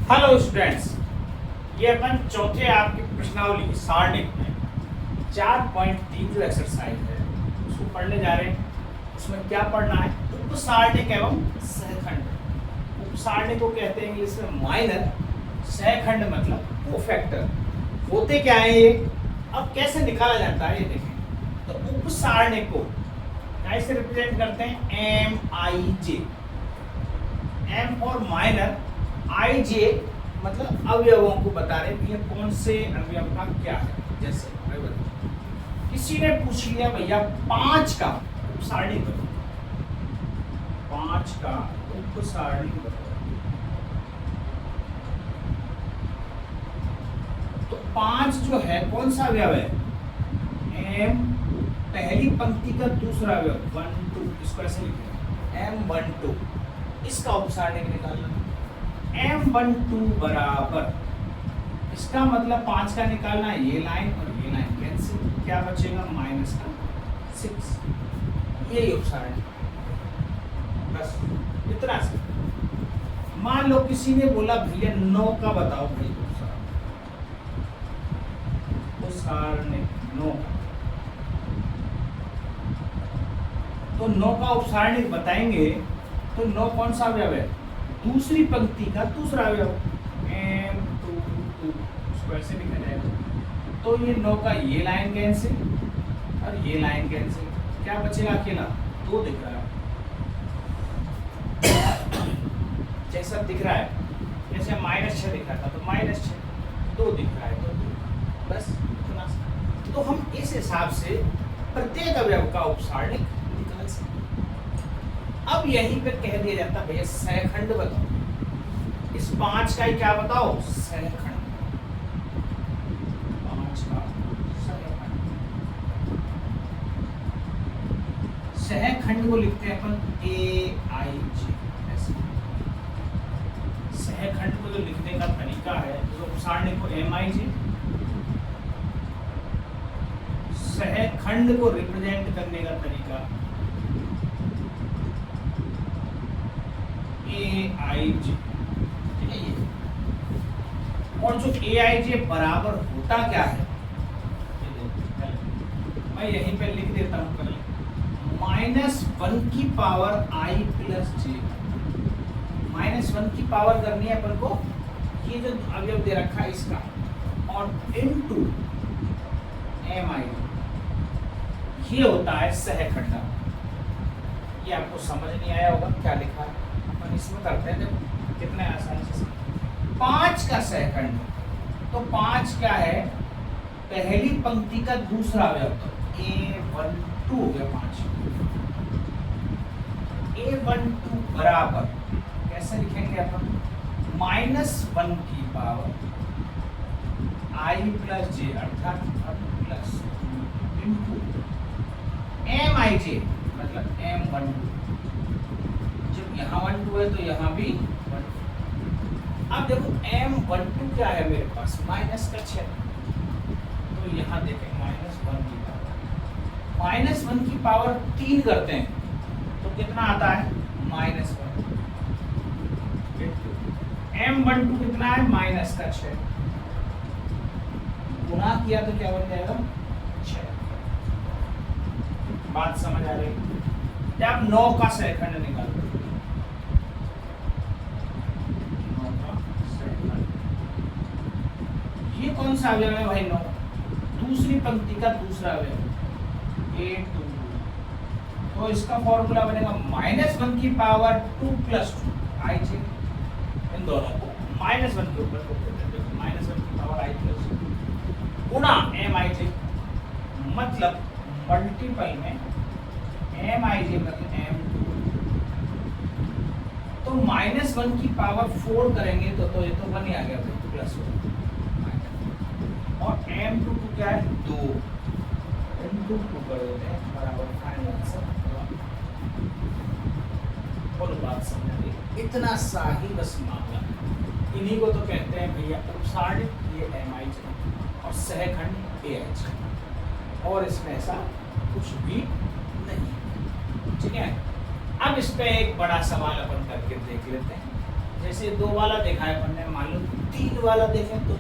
Hello students, ये अपन चौथे आपकी प्रश्नावली की सारणिक में 4.3 जो एक्सरसाइज है उसको पढ़ने जा रहे हैं। उसमें क्या पढ़ना है? उपसारणिक एवं सहखंड। उपसारणिक को कहते हैं इंग्लिश में माइनर, सहखंड मतलब कोफैक्टर। होते क्या है ये, अब कैसे निकाला जाता है ये देखें। तो उपसारणिक को कैसे रिप्रेजेंट करते हैं? एम आई जे। एम और माइनर, आई जे मतलब अवयवों को बता रहे हैं कि कौन से अवयव का क्या है। जैसे किसी ने पूछ लिया भैया 5 का उपसारणी बताओ, 5 का उपसारणी बताओ। तो 5 जो है कौन सा अवयव है? एम पहली पंक्ति का दूसरा अवयव 1 2, इसको ऐसे लिखें M12, इसका उपसारणी निकालना। M12 बराबर, इसका मतलब 5 का निकालना है, ये लाइन और ये लाइन कैंसिल, क्या बचेगा? माइनस का 6। यही उपसारण, बस इतना सा। मान लो किसी ने बोला भैया 9 का बताओ भाई उपसारण 9 का। तो 9 का उपसारण बताएंगे तो 9 कौन सा अवयव है? दूसरी पंक्ति का दूसरा अवयव M22, उसको ऐसे लिखा जाएगा। तो ये 9 का ये लाइन कैंसिल और ये लाइन कैंसिल, क्या बचेगा? अकेला 2 दिख रहा है। जैसा दिख रहा है, जैसे -6 दिख रहा था तो -6, 2 दिख रहा है तो 2, बस इतना सा। तो हम इस हिसाब से प्रत्येक अवयव का उपसारणिक निकाल सकते। अब यहीं पे कह दिया जाता है भैया सहखंड बताओ। इस 5 का ही क्या बताओ? सहखंड। 5 का सहखंड। सहखंड को लिखते हैं अपन AIJ ऐसे। सहखंड को जो लिखने का तरीका है, तो उपसारणिक को MIJ, सहखंड को रिप्रेजेंट करने का तरीका AIJ, ठीक है ये। और जो AIJ बराबर होता क्या है, मैं यहीं पे लिख देता हूं पहले, -1 की पावर I प्लस J। -1 की पावर करनी है अपन को, ये जो अवयव दे रखा है इसका, और इनटू MIJ, ये होता है सहखंड। ये आपको समझ नहीं आया होगा क्या लिखा है, अपन इसमें करते हैं। देखो कितने आसानी से 5 का सहखंड, तो 5 क्या है? पहली पंक्ति का दूसरा अवयव, तो A12 हो गया 5। A12 बराबर कैसे लिखेंगे अपन? -1 की पावर I प्लस J अर्थात प्लस इनटू MIJ मतलब M12। जब यहाँ 12 है तो यहाँ भी 12। अब देखो M12 क्या है मेरे पास? -6। तो यहाँ देखें -1 की पावर, -1 की पावर 3 करते हैं तो कितना आता है? -1। M12 कितना है? -6। गुणा किया तो क्या बन जाएगा? 6। बात समझ आ रही? जब 9 का सहखंड निकालते, 9 का सहखंड, ये कौन सा अवयव है भाई? 9, दूसरी पंक्ति का दूसरा अवयव A2। तो इसका फॉर्मूला बनेगा -1 की पावर 2 प्लस 2 IJ। इन दोनों को -1 के ऊपर -1 की पावर I प्लस 2 गुणा MIJ, मतलब मल्टीपल में MIJ मतलब M2। तो -1 की पावर 4 करेंगे तो ये तो 1 ही आ गया भाई, प्लस 1। और M2 क्या है? 2 M2 कर देते हैं बराबर फाइनल आंसर। बोलो बात समझ आ रही? इतना सा ही बस मामला। इन्हीं को तो कहते हैं भैया उपसारणिक, ये MIJ, और सहखंड AIJ, और इसमें ऐसा कुछ भी नहीं। ठीक है, अब इस पे एक बड़ा सवाल अपन करके देख लेते हैं। जैसे 2 वाला देखा है हमने, मान लो 3 वाला देखें तो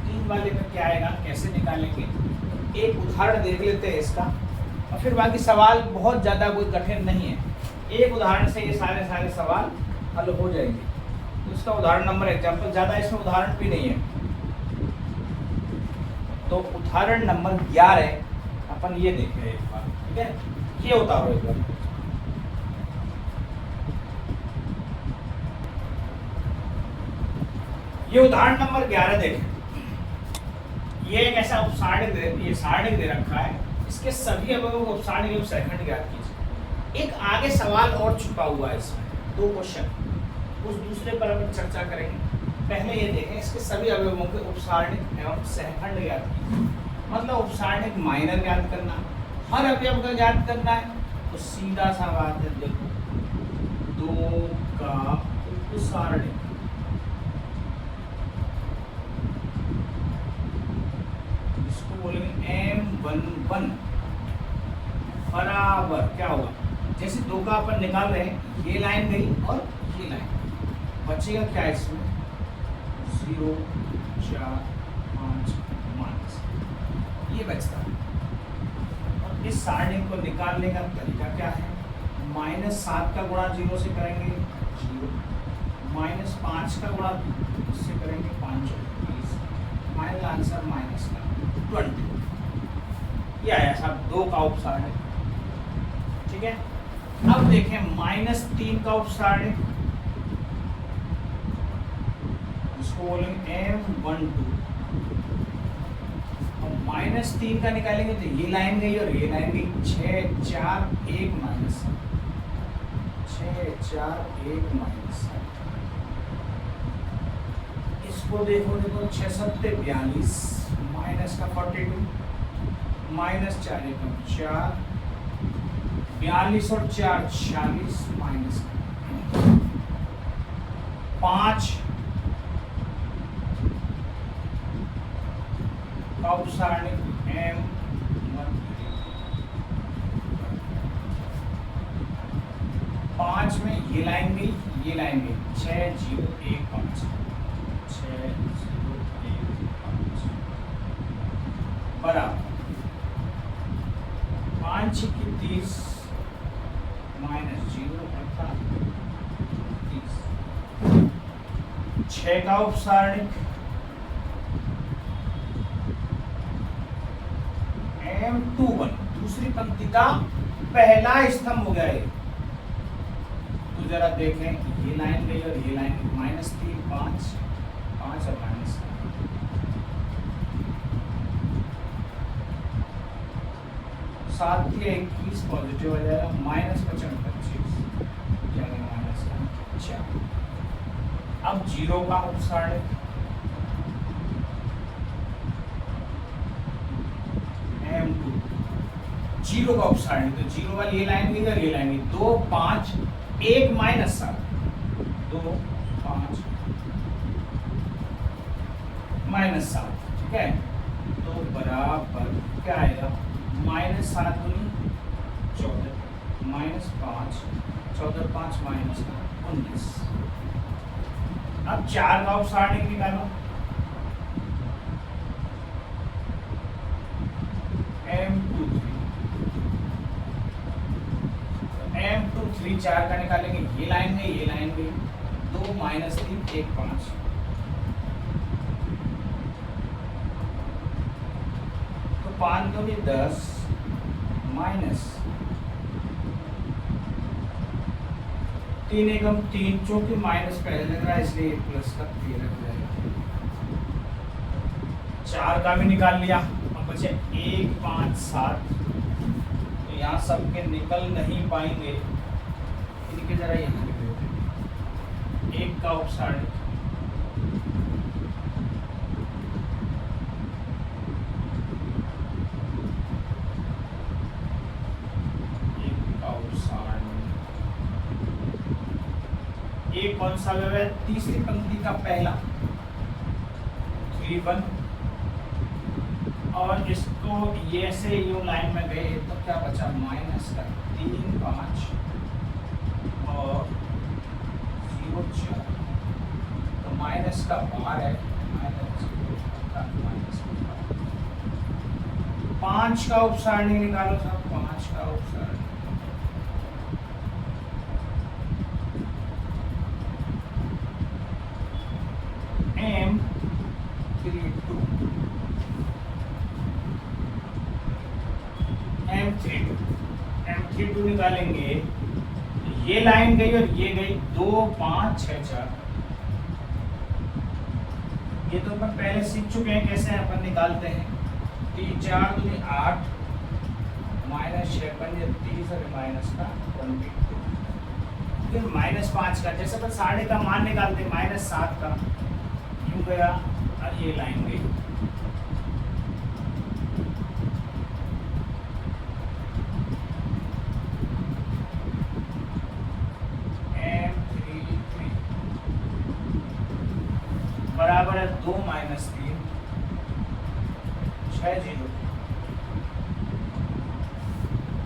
3 वाले में क्या आएगा, कैसे निकालेंगे, तो एक उदाहरण देख लेते हैं इसका, और फिर बाकी सवाल बहुत ज़्यादा कोई कठिन नहीं है, एक उदाहरण से ये सारे सवाल हल हो जाएंगे। तो इसका उदाहरण नंबर एग्जाम्पल, ज़्यादा इसमें उदाहरण भी नहीं है, तो उदाहरण नंबर 11 अपन ये देखें एक बार, ठीक है, ये उतारो एक बार। ये उदाहरण नंबर 11 देखें, ये एक ऐसा उपसारणिक ये सारणिक दे रखा है, इसके सभी अवयवों को उपसारणिक एवं सहखंड ज्ञात कीजिए। एक आगे सवाल और छुपा हुआ है इसमें, 2 क्वेश्चन, उस दूसरे पर हम चर्चा करेंगे। पहले ये देखें, इसके सभी अवयवों के उपसारणिक एवं सहखंड ज्ञात कीजिए, मतलब उपसारणिक माइनर ज्ञात करना, हर अवयव का ज्ञात करना है, तो सीधा सा बात है, देखो 2 का उपसारणिक, इसको बोलेंगे M11 बराबर क्या होगा, जैसे 2 का अपन निकाल रहे हैं, ये लाइन गई और ये लाइन, बचेगा क्या इसमें, 0 4 5 माइनस, ये बचता है। और इस सारणी को निकालने का तरीका क्या है, -7 का गुणा 0 से करेंगे 0, -5 का गुणा इससे करेंगे 5 फाइनल आंसर -20, ये आया साहब 2 का उपसारणिक, ठीक है। अब देखें -3 का उपसारणिक, इसको बोलेंगे M12, और -3 का निकालेंगे तो ये लाइन गई और ये लाइन गई, 6 4 1 माइनस 6 4 1 माइनस, इसको देखो 6 7 42 माइनस का 42, -4 1 4 42 और 4 46 माइनस 5 का उपसारणिक M13, 5 में ये लाइन गई ये लाइन गई, 6 0 1 5 6 0 1 5 बराबर 5 की 30 -0 अर्थात 30, 6 का उपसारणिक M21, दूसरी पंक्ति का पहला स्तंभ हो गया है, तो जरा देखें, ये लाइन गई और ये लाइन -3 5 5 और -7, 7 के 21 पॉजिटिव हो जाएगा, -55 25 -4। अब 0 का उपसारणिक M2, 0 का उपसारणिक, तो 0 वाली ये लाइन गई और ये लाइन गई, 2 5 1 -7 2 5 -7, ठीक है, तो बराबर क्या आएगा, -7 दूनी 14 -5 14 5 -19। अब 4 का उपसारणिक निकालो, M23 4 का निकालेंगे, ये लाइन गई ये लाइन गई, 2 -3 1 5, तो 5 2 10 माइनस 3 एकम 3, चूंकि माइनस पहले लग रहा है इसलिए प्लस का 13 हो जाएगा। 4 का भी निकाल लिया, अब बचे 1 5 7, तो यहाँ सबके निकल नहीं पाएंगे, इनके जरा यहाँ लिख देते हैं। 1 का उपसारणिक एक कौन सा अवयव है, तीसरी पंक्ति का पहला 3 1, और इसको ये से यूं लाइन में गए तो क्या बचा, माइनस का 3 5 और 0 4, माइनस का बार है, पांच का उपसारणी निकालो साहब, पांच का उपसारणी M32 M32 निकालेंगे, ये लाइन गई और ये गई, 2 5 6 4, ये तो अपन पहले सीख चुके हैं कैसे अपन निकालते हैं। 3 4 दूनी 8 माइनस 6 पंजे 30 और माइनस का 22, फिर माइनस 5 का, जैसे अपन साढ़े का मान निकालते हैं माइनस 7 का, यूं गया और ये लाइन गई। M33 बराबर है 2 माइनस 3 6 0,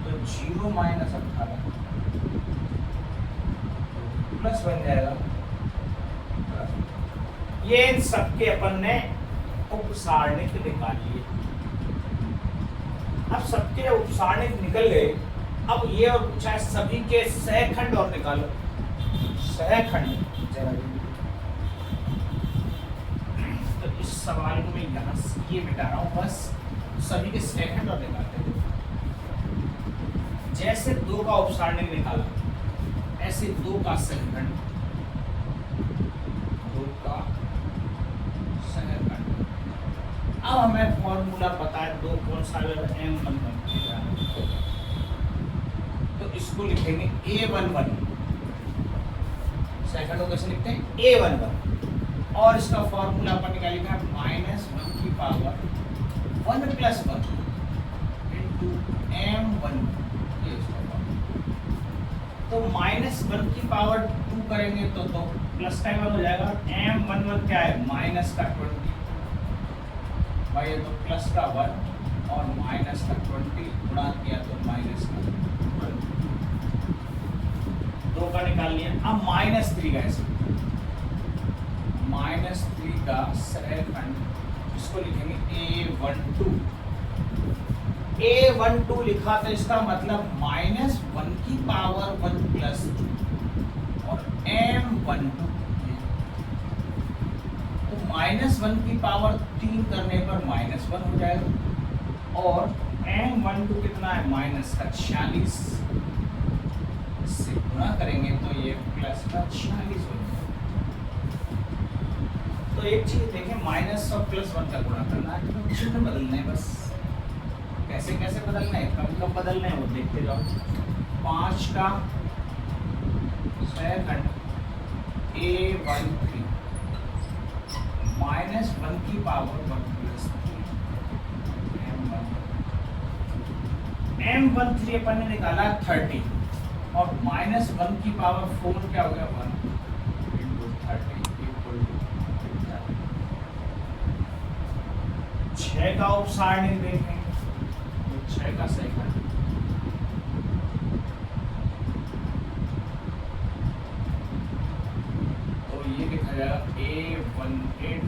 तो 0 माइनस 18 प्लस बन जाएगा। ये इन सबके अपन ने उपसारणिक निकाल लिए। अब सबके उपसारणिक निकल गए, अब ये और पूछा है सभी के सहखंड और निकालो। सहखंड जरा तो इस सवाल को मैं यहाँ ये मिटा रहा हूँ, बस सभी के सहखंड और निकालते हैं। जैसे 2 का उपसारणिक निकाला, ऐसे 2 का सहखंड, 2 का सहखंड। अब हमें फॉर्मूला पता है 2 कौन सा है, M11, तो इसको लिखेंगे A11, सेकंड को कैसे लिखते हैं A11, और इसका फॉर्मूला अपन निकालेंगे -1 की पावर 1 + 1 इंटू M1, ये इसका तो -1 की पावर 2 करेंगे तो प्लस का 1 हो जाएगा। M11 क्या है, माइनस का 20 भाई, ये तो प्लस का 1 और माइनस का 20 गुणा किया तो माइनस का 1, 2 का निकाल लिया। अब -3 का ऐसे, -3 का सहखंड, इसको लिखेंगे A12। A12 लिखा तो इसका मतलब -1 की पावर 1 + 2 और M12, तो -1 की पावर 3 करने पर -1 हो जाएगा, और M12 कितना है, माइनस का 46, इससे गुणा करेंगे तो ये प्लस का 46 हो जाएगा। तो एक चीज देखें, माइनस और +1 का गुणा करना है, तो चिन्ह बदलना है बस। कैसे कैसे बदलना है, कब कब बदलना है वो देखते जाओ। 5 का सहखंड A13 -1 की पावर 1 + 3 M13 अपन ने निकाला 30, और -1 की पावर 4 क्या हो गया, 1 × 30 = 6 का उपसारणिक देखें, 6 का सहखंड तो ये लिखा जाएगा A21,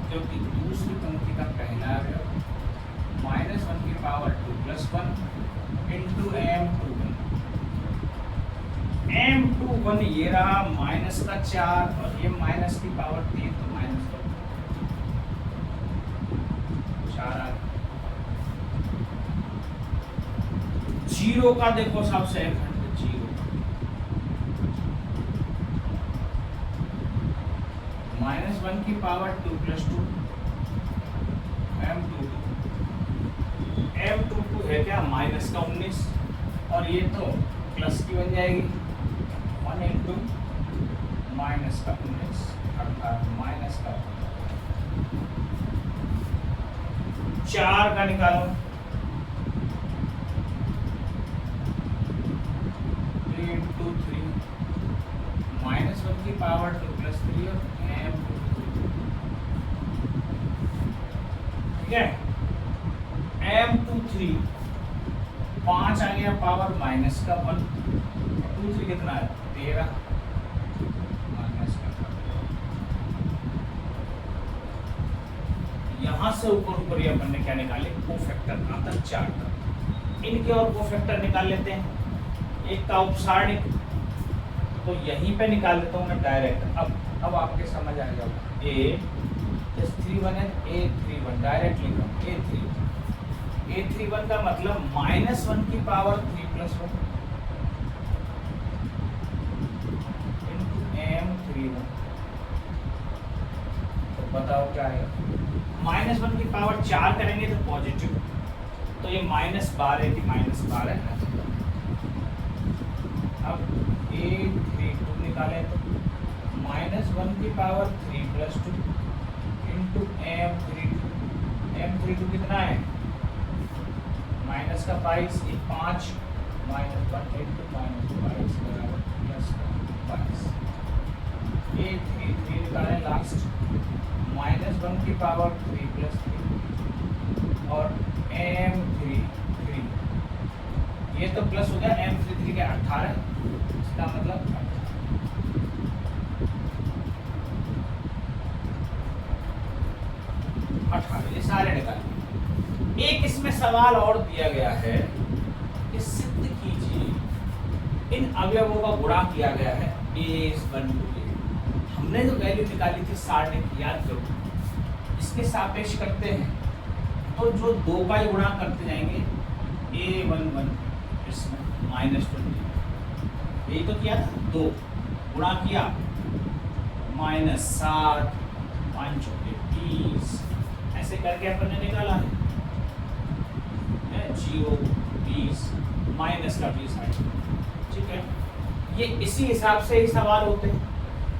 क्योंकि दूसरी पंक्ति का पहला अवयव -1 की पावर 2 + 1 इंटू M21। M21 ये रहा माइनस का 4 और ये माइनस की पावर 3, तो माइनस का 4 आ। 0 का देखो सबसे सहखंड 0, -1 की पावर 2 + 2 M22 है क्या, माइनस का 19, और ये तो प्लस की बन जाएगी, 1 × माइनस का 19 अर्थात माइनस का 4 का निकालो, 3 × 3 -1 की पावर 2 + 3 और ठीक है। M23 5 आ गया पावर -1, 23 कितना है 13 -का यहाँ से ऊपर ऊपर ये अपन ने क्या निकाले, कोफैक्टर आता 4 का। इनके और कोफैक्टर निकाल लेते हैं। एक का उपसारणिक तो यहीं पे निकाल देता हूँ मैं डायरेक्ट। अब आपके समझ आ जाओ, A31 है, A31 डायरेक्ट लिख रहा हूँ। A31 का मतलब -1 की पावर 3 + 1 इंटू M31। तो बताओ क्या आएगा, -1 की पावर 4 करेंगे तो पॉजिटिव, तो ये -12 की -12 है। अब A32 निकालें तो -1 की पावर 3 + 2 इंटू M32 कितना है, माइनस का 22, ये 5 -1 इंटू -22 बराबर +22। A33 निकालें लास्ट, -1 की पावर 3 + 3 और M33, ये तो प्लस हो गया, M33 के 18, इसका मतलब 18। ये सारे निकालिए। एक इसमें सवाल और दिया गया है कि सिद्ध कीजिए इन अवयवों का गुणा किया गया है A1 हमने जो वैल्यू निकाली थी सारणिक, याद करो, इसके सापेक्ष करते हैं तो जो 2 का ही गुणा करते जाएंगे, A11 इसमें -20, यही तो किया था, 2 गुणा किया -7 5 चौके 20, ऐसे करके अपन ने निकाला है 0 20 माइनस का 20 है, ठीक है। ये इसी हिसाब से ही सवाल होते हैं।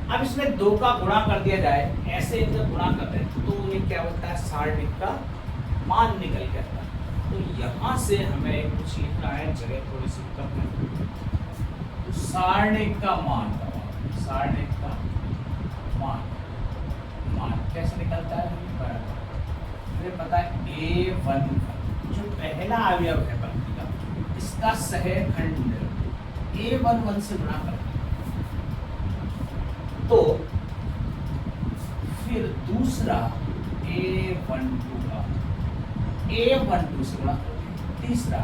अब इसमें 2 का गुणा कर दिया जाए, ऐसे जब गुणा करते हैं तो ये क्या होता है, सारणिक का मान निकल के आता है। तो यहाँ से हमें कुछ लिखना है, जगह थोड़ी सी कम है, तो सारणिक का मान, सारणिक का मान कैसे निकलता है, मुझे पता है A1 जो पहला अवयव है पंक्ति का, इसका सहखंड A11 से गुणा करते हैं, तो फिर दूसरा A12 का A12 से गुणा करते हैं, तीसरा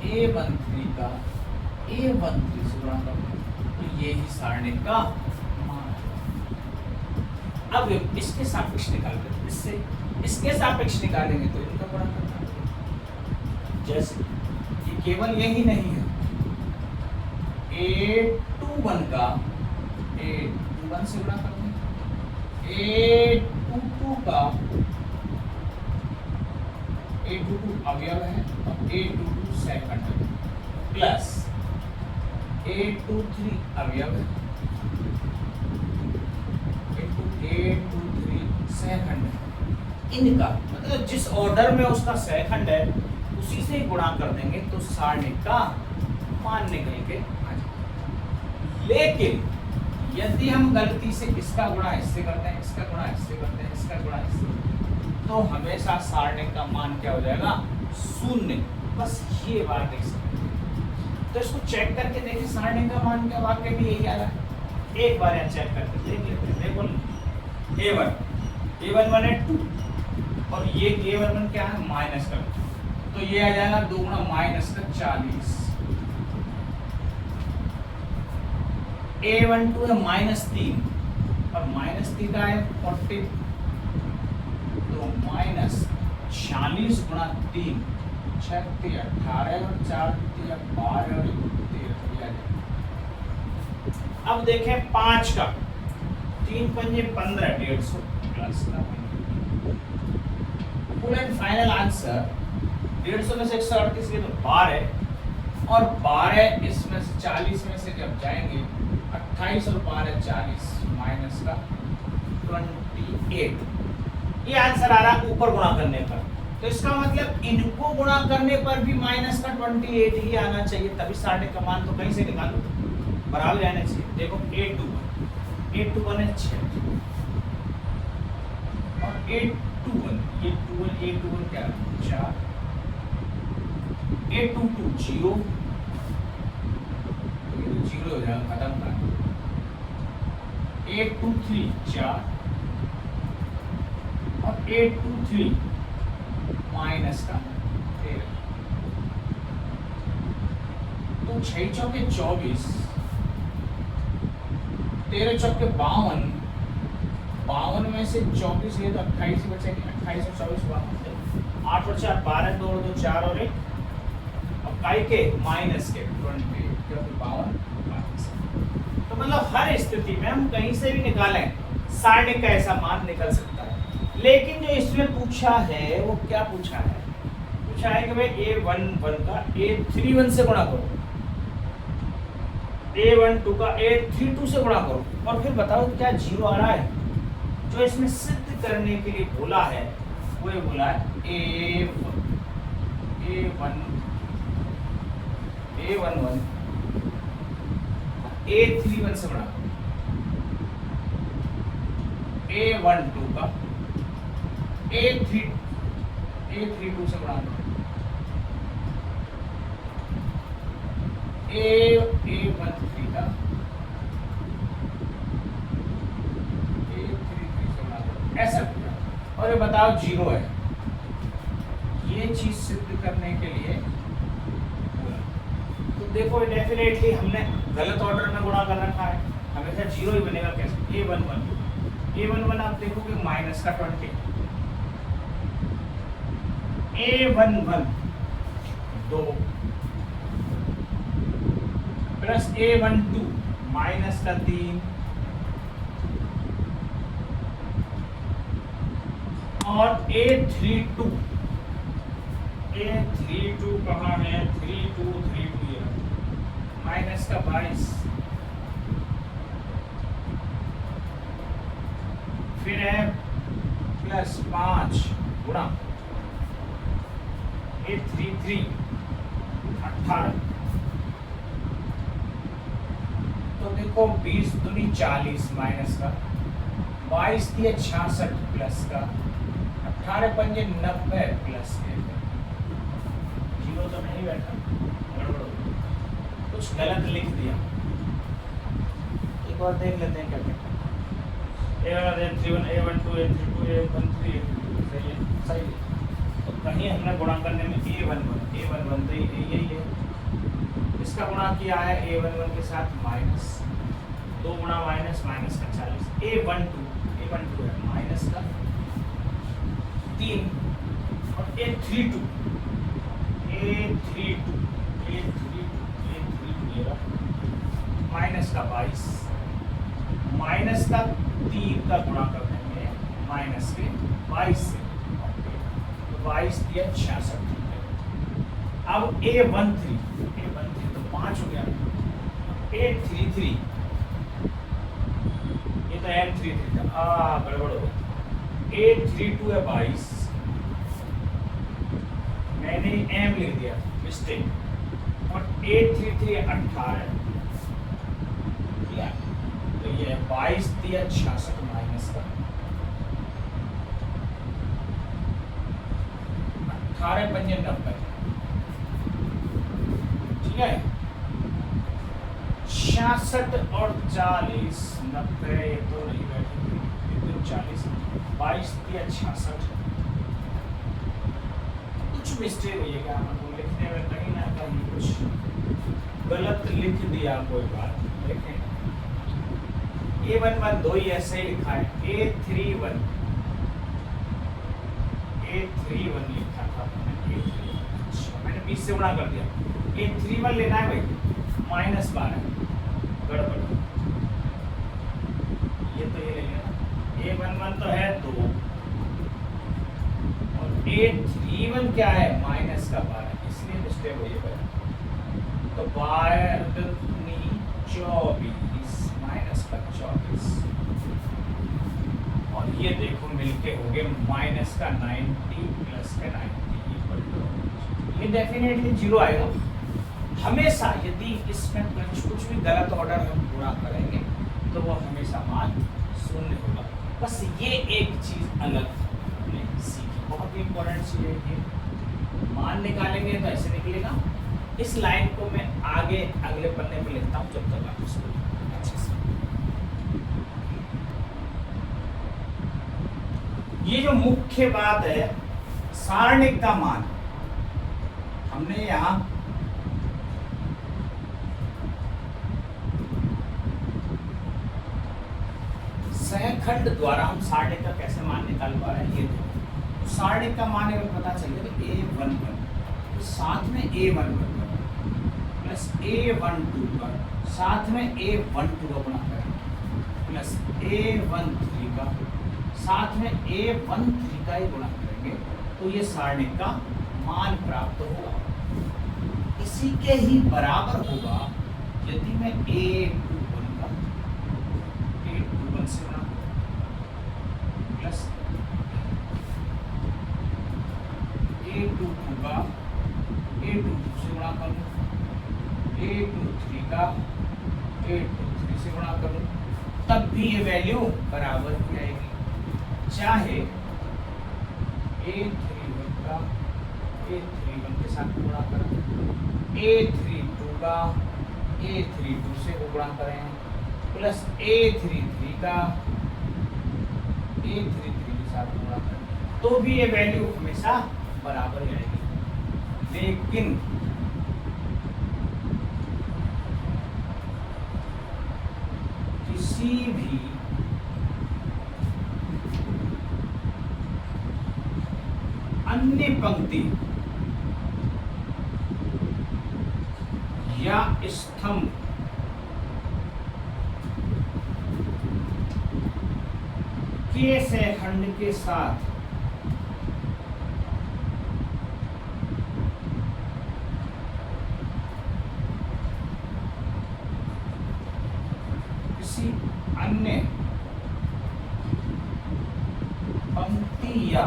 A13 का A13 से गुणा करते हैं, तो ये ही सारणिक का मान है। अब इसके सापेक्ष निकालते हैं, इसके सापेक्ष निकालेंगे तो इनका गुणा करना है। जैसे ये केवल यही नहीं है, A21 का A21 से गुणा करते हैं, A22 का A22 अवयव है और A22 सहखंड है, प्लस A23 अवयव है A23 सहखंड है। इनका मतलब जिस ऑर्डर में उसका सहखंड है उसी से गुणा कर देंगे तो सारणिक का मान निकल के आ जाएगा। लेकिन यदि हम गलती से इसका गुणा इससे करते हैं, इसका गुणा इससे करते हैं, इसका गुणा इससे, तो हमेशा सारणिक का मान क्या हो जाएगा, 0। बस ये बात देख सकते हैं। तो इसको चेक करके देखिए सारणिक का मान क्या वाकई में यही आ रहा है। एक बार यहाँ चेक करके देख लेते हैं। देखो A11 है 2 और ये A11 क्या है, माइनस का, तो ये आ जाएगा 2 गुणा -40। A12 है -3 और -3 का है 40, तो -40 गुणा 3 6 3 18 और 4 3 12 और 13। अब देखें 5 का 3 पंजे 15 150 प्लस का फुल एंड फाइनल आंसर 150 में से 138 के तो 12 और 12 इसमें से 40 में से जब जाएंगे 28 और 12 40 माइनस का 28, ये आंसर आ रहा ऊपर गुणा करने पर। तो इसका मतलब इनको गुणा करने पर भी माइनस का 28 ही आना चाहिए, तभी सारणिक का मान तो कहीं से निकालो बराबर आना चाहिए। देखो A21 है 6 और A21 ये A21 क्या है 4, A22 0 हो जाएगा, खत्म कर। A23 4 और 823 माइनस का 13। तो 6 चौके 24, 13 चौके 52, 52 में से 24 ये तो 28 बचेगी, 28 और 24 52, 8 और 4 12, 2 और 2 4 और 1, अब काई के माइनस के 20 क्योंकि 52 माइनस। तो मतलब हर स्थिति में हम कहीं से भी निकालें सारणिक का ऐसा मान निकल सकता है। लेकिन जो इसमें पूछा है वो क्या पूछा है? पूछा है कि भाई A11 का A31 से गुणा करो, A12 का A32 से गुणा करो, और फिर बताओ क्या जीरो आ रहा है। जो इसमें सिद्ध करने के लिए बोला है वो ये बोला है A11 A31 से गुणा करो, A12 का A32 से गुणा करो, A13 का A33 से गुणा करो, ऐसा पूरा। और ये बताओ जीरो है। ये चीज सिद्ध करने के लिए तो देखो डेफिनेटली हमने गलत ऑर्डर में गुणा कर रखा है, हमेशा जीरो ही बनेगा। कैसे? A11 आप देखोगे माइनस का 20, A11 2 प्लस A12 माइनस का 3 और A32 कहाँ है? 32 माइनस का 22, फिर है प्लस 5 गुणा A33 18। तो देखो 20 दूनी 40 माइनस का 22 दिया 66 प्लस का 18 पंजे 90 प्लस के। जीरो तो नहीं बैठा, गड़बड़ कुछ गलत लिख दिया। एक बार देख लेते हैं क्या कहता है। A31 A12 A32 A13 सही है, सही है। तो कहीं हमने गुणा करने में A11 तो यही है, इसका गुणा किया है A11 के साथ माइनस 2 गुणा माइनस का 40, A12 है माइनस का 3 और A32 माइनस का 22, माइनस का 3 का गुणा कर देंगे माइनस के 22 से, तो 22 दिया 66। अब A13 तो 5 हो गया, A33 ये तो M33 था, गड़बड़ हो गया। A32 है 22, मैंने M लिख दिया मिस्टेक, और A33 है 18, तो ये 22 दिया 66 माइनस का 18 पंजे 90, ठीक है। 66 और 40 90 ये तो नहीं बैठेगी, 40 22 दिया 66। कुछ मिस्टेक हुई है क्या हमको लिखने में, कहीं ना कहीं कुछ गलत लिख दिया, कोई बात देखें। A11 2 ही ऐसे ही लिखा है, A31 लिखा था मैंने 20 से गुणा कर दिया। A31 लेना है भाई माइनस 12, गड़बड़, ये तो ये ले लेना। A11 तो है 2 और A31 क्या है? माइनस का 12, इसलिए मिस्टेक हुई है। तो 12 24 माइनस का 24, और ये देखो मिलके हो गए माइनस का 90 प्लस का 90 इक्वल टू, ये डेफिनेटली जीरो आएगा हमेशा। यदि इसमें कुछ भी गलत ऑर्डर हम पूरा करेंगे तो वो हमेशा मान शून्य होगा। बस ये एक चीज अलग हमने सीखी, बहुत ही इंपॉर्टेंट चीज है ये। मान निकालेंगे तो ऐसे निकलेगा। इस लाइन को मैं आगे अगले पन्ने पे लिखता हूँ, जब तक आप इसको अच्छे से। ये जो मुख्य बात है, सारणिक का मान हमने यहाँ सहखंड द्वारा हम सारणिक का कैसे मान निकाल पा रहे हैं, ये देखो। तो सारणिक का मान अगर पता चल गया तो A11 तो साथ में A11 प्लस A12 का साथ में A12 का गुणा करेंगे प्लस A13 का साथ में A13 का ही गुणा करेंगे तो ये सारणिक का मान प्राप्त होगा। इसी के ही बराबर होगा यदि मैं A21 का A21 से गुणा प्लस A22 का A22 से गुणा करूँ, A23 का A23 से गुणा करूँ, तब भी ये वैल्यू बराबर ही आएगी। चाहे A31 का A31 के साथ गुणा करें, A32 का A32 से गुणा करें प्लस A33 का A33 के साथ गुणा करें, तो भी ये वैल्यू हमेशा बराबर ही आएगी। लेकिन किसी भी अन्य पंक्ति या स्तंभ के सहखंड के साथ किसी अन्य पंक्ति या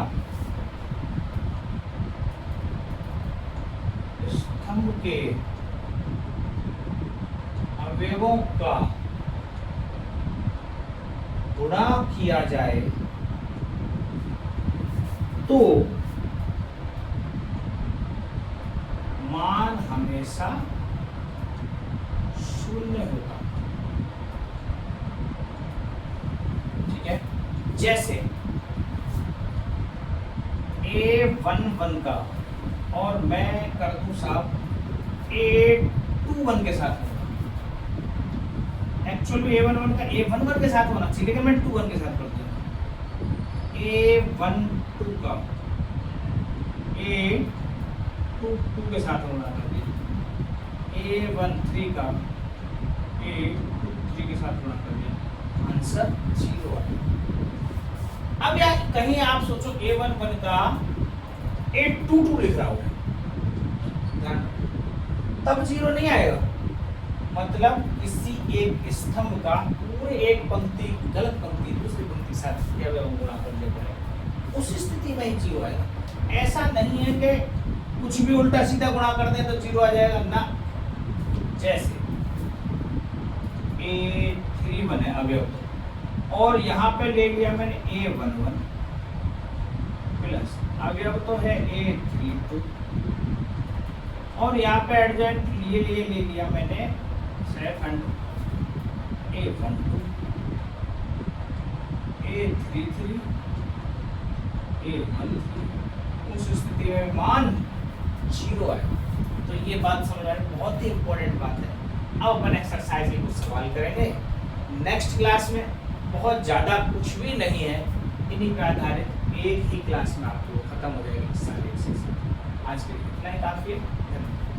स्तंभ के अवयवों का गुणा किया जाए तो मान हमेशा शून्य होगा। ठीक है, जैसे A11 का और मैं कर दूं साहब A21 के साथ होगा। एक्चुअली A11 का A11 के साथ होना चाहिए, लेकिन मैं 21 के साथ कर दिया। A12 का A22 के साथ होना चाहिए, A13 का A23 के साथ होना कर दिया, आंसर 0 है। अब यार कहीं आप सोचो A11 का A22 लिख रहा हूं, तब 0 नहीं आएगा। मतलब किसी एक स्तंभ का पूरे एक पंक्ति गलत पंक्ति दूसरी पंक्ति के साथ किया हुआ गुणा कर लेते हैं, उस स्थिति में ही 0 आएगा। ऐसा नहीं है कि कुछ भी उल्टा सीधा गुणा कर दें तो 0 आ जाएगा ना। जैसे A31 है अवयव और यहाँ पे ले लिया मैंने A11 प्लस अवयव तो है A32 और यहाँ पे एडजेंट ले लिया मैंने सहखंड A12 A33 A13। उस स्थिति में मान 0 है। तो ये बात समझ आए, बहुत ही इंपॉर्टेंट बात है। अब अपन एक्सरसाइज में कुछ सवाल करेंगे नेक्स्ट क्लास में। बहुत ज़्यादा कुछ भी नहीं है, इन्हीं पे आधारित एक ही क्लास में आप लोग खत्म हो जाएगी सारी एक्सरसाइज। आज के लिए इतना ही काफ़ी है। धन्यवाद।